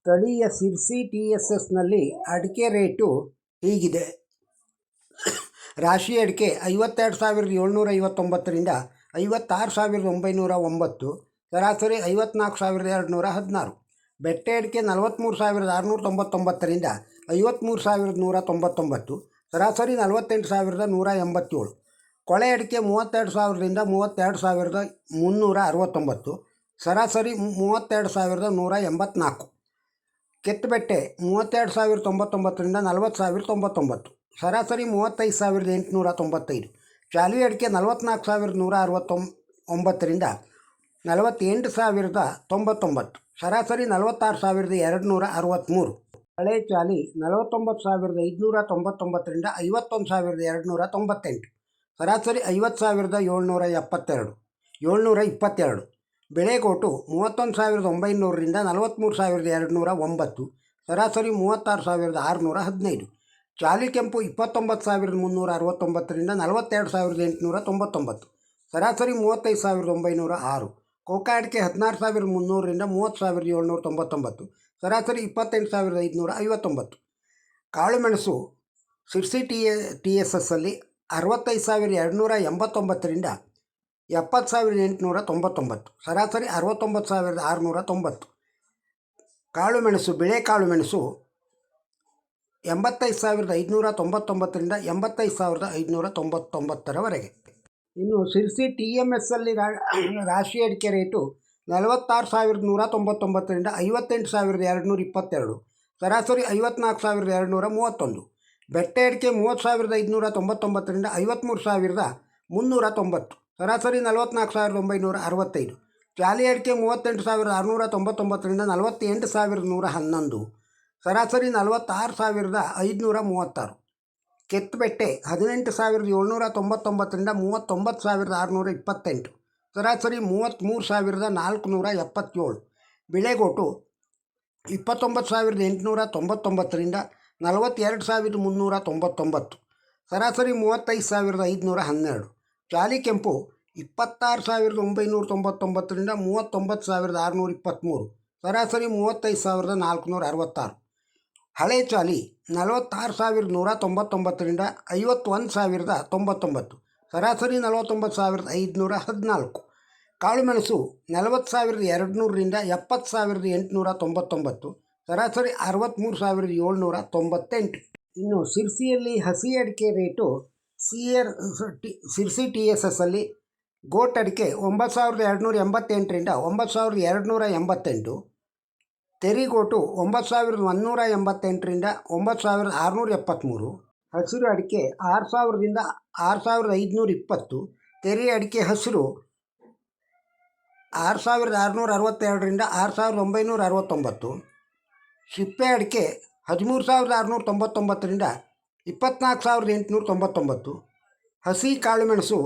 ಸ್ಥಳೀಯ ಸಿರ್ಸಿ TSSನಲ್ಲಿ ಅಡಿಕೆ ರೇಟು ಹೀಗಿದೆ. ರಾಶಿ ಅಡಿಕೆ 52,759ರಿಂದ 56,909, ಸರಾಸರಿ 54,216. ಬೆಟ್ಟೆ ಅಡಿಕೆ 43,699ರಿಂದ 53,199, ಸರಾಸರಿ 48,187. ಕೊಳೆ ಅಡಿಕೆ 32,000ರಿಂದ 32,369, ಸರಾಸರಿ 32,184. ಕೆತ್ತಬೆಟ್ಟೆ 32,099ರಿಂದ 40,099, ಸರಾಸರಿ 35,895. ಚಾಲಿ ಅಡಿಕೆ 44,169ರಿಂದ 48,099, ಸರಾಸರಿ 46,263. ಹಳೆ ಚಾಲಿ 49,599ರಿಂದ 51,298, ಸರಾಸರಿ 50,722. 722. ಬೆಳೆಗೋಟು 31,900ರಿಂದ 43,209, ಸರಾಸರಿ 36,615. ಚಾಲಿ ಕೆಂಪು 29,369ರಿಂದ 42,899, ಸರಾಸರಿ 35,906. ಕೋಕಾ ಅಡಿಕೆ 16,300ರಿಂದ 30,799, ಸರಾಸರಿ 28,559. ಕಾಳುಮೆಣಸು ಸಿರ್ಸಿ TSSಲ್ಲಿ 65,289ರಿಂದ 70,899, ಸರಾಸರಿ 69,690. ಕಾಳುಮೆಣಸು ಬಿಳೆ ಕಾಳುಮೆಣಸು 85,599ರಿಂದ 85,599ರವರೆಗೆ. ಇನ್ನು ಸಿರ್ಸಿ TMSಲ್ಲಿ ರಾಶಿ ಅಡಿಕೆ ರೇಟು 46,199ರಿಂದ 58,222, ಸರಾಸರಿ 54,231. ಬೆಟ್ಟೆ ಅಡಿಕೆ 30,599ರಿಂದ 53,390, ಸರಾಸರಿ 44,965. ಚಾಲಿ ಅಡಿಕೆ 38,699ರಿಂದ 48,111, ಸರಾಸರಿ 46,536. ಕೆತ್ತಬೆಟ್ಟೆ 18,799ರಿಂದ 39,628, ಸರಾಸರಿ 33,477. ಬಿಳೆಗೋಟು 29,899ರಿಂದ 42,399, ಸರಾಸರಿ 35,512. ಚಾಲಿ ಕೆಂಪು 26,999ರಿಂದ 39,623, ಸರಾಸರಿ 35,466. ಹಳೆ ಚಾಲಿ 46,199ರಿಂದ 51,099, ಸರಾಸರಿ 49,514. ಕಾಳುಮೆಣಸು 40,200ರಿಂದ 70,899, ಸರಾಸರಿ 63,798. ಇನ್ನು ಸಿರ್ಸಿಯಲ್ಲಿ ಹಸಿ ಅಡಿಕೆ ರೇಟು ಸಿರ್ಸಿ TSSಲ್ಲಿ ಗೋಟ್ ಅಡಿಕೆ 9,288ರಿಂದ 9,288, ತೆರಿಗೋಟು 9,188ರಿಂದ 9,673. ಹಸಿರು ಅಡಿಕೆ 6,000ರಿಂದ 6,520, ತೆರಿ ಅಡಿಕೆ ಹಸಿರು 6,662ರಿಂದ 6,969. ಸಿಪ್ಪೆ ಅಡಿಕೆ 13,699ರಿಂದ 24,899. ಹಸಿ ಕಾಳುಮೆಣಸು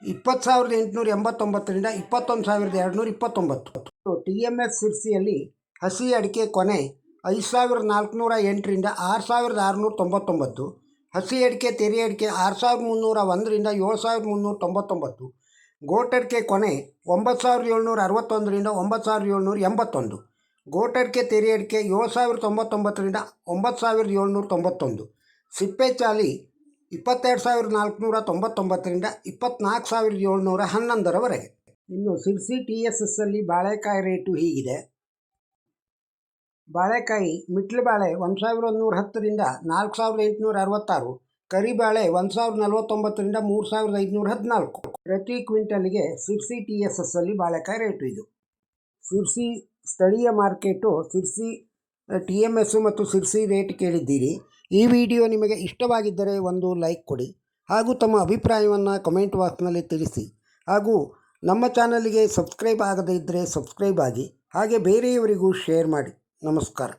20,889ರಿಂದ 21,229. TMS ಸಿರ್ಸಿಯಲ್ಲಿ ಹಸಿ ಅಡಿಕೆ ಕೊನೆ 5,408ರಿಂದ 6,699. ಹಸಿ ಅಡಿಕೆ ತೆರಿ ಅಡಿಕೆ 6,301ರಿಂದ 7,399. ಗೋಟ್ ಅಡಿಕೆ ಕೊನೆ 9,761ರಿಂದ 9,781. ಗೋಟ್ ಅಡಿಕೆ ತೆರಿ ಅಡಿಕೆ 7,099ರಿಂದ 9,791. ಸಿಪ್ಪೆ ಚಾಲಿ 22,499ರಿಂದ 24,711ರವರೆಗೆ. ಇನ್ನು ಸಿರ್ಸಿ TSSಲ್ಲಿ ಬಾಳೆಕಾಯಿ ರೇಟು ಹೀಗಿದೆ. ಬಾಳೆಕಾಯಿ ಮಿಟ್ಲು ಬಾಳೆ 1,110ರಿಂದ 4,866, ಕರಿಬಾಳೆ 1,049ರಿಂದ 3,514. ಪ್ರತಿ ಕ್ವಿಂಟಲ್ಗೆ ಸಿರ್ಸಿ TSSಲ್ಲಿ ಬಾಳೆಕಾಯಿ ರೇಟು ಇದು. ಸಿರ್ಸಿ ಸ್ಥಳೀಯ ಮಾರ್ಕೆಟು ಸಿರ್ಸಿ TMS ಮತ್ತು ಸಿರ್ಸಿ ರೇಟ್ ಕೇಳಿದ್ದೀರಿ. ಈ ವಿಡಿಯೋ ನಿಮಗೆ ಇಷ್ಟವಾಗಿದ್ದರೆ ಒಂದು ಲೈಕ್ ಕೊಡಿ, ಹಾಗೂ ತಮ್ಮ ಅಭಿಪ್ರಾಯವನ್ನು ಕಮೆಂಟ್ ಬಾಕ್ಸ್ನಲ್ಲಿ ತಿಳಿಸಿ. ಹಾಗೂ ನಮ್ಮ ಚಾನಲ್ಗೆ ಸಬ್ಸ್ಕ್ರೈಬ್ ಆಗದೇ ಇದ್ದರೆ ಸಬ್ಸ್ಕ್ರೈಬ್ ಆಗಿ, ಹಾಗೆ ಬೇರೆಯವರಿಗೂ ಶೇರ್ ಮಾಡಿ. ನಮಸ್ಕಾರ.